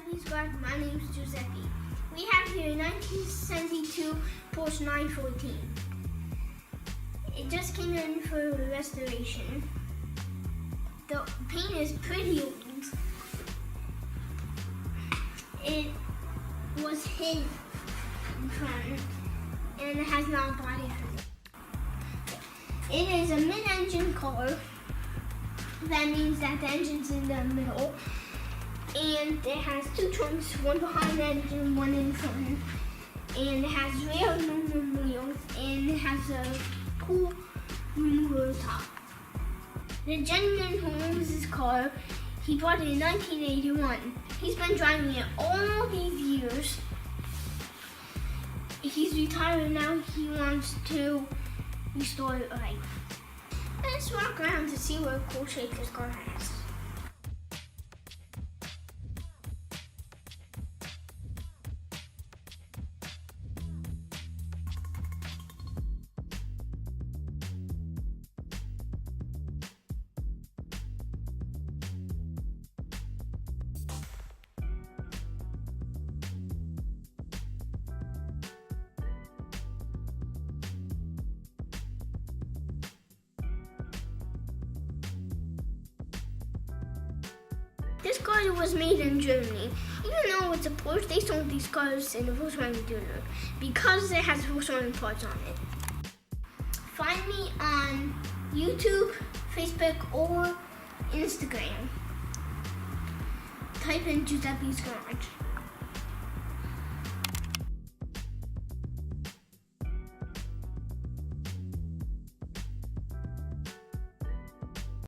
Giuseppe's Garage. My name is Giuseppe. We have here a 1972 Porsche 914. It just came in for restoration. The paint is pretty old. It was hid in front and it has no body on it. It is a mid-engine car. That means that the engine's in the middle. And it has two trunks, one behind the engine, one in front. And it has rear aluminum wheels, and it has a cool remover top. The gentleman who owns this car, he bought it in 1981. He's been driving it all these years. He's retired now. He wants to restore it right. Let's walk around to see what cool shape this car has. This car was made in Germany. Even though it's a Porsche, they sold these cars in the Volkswagen dealer because it has Volkswagen parts on it. Find me on YouTube, Facebook, or Instagram. Type in Giuseppe's Garage.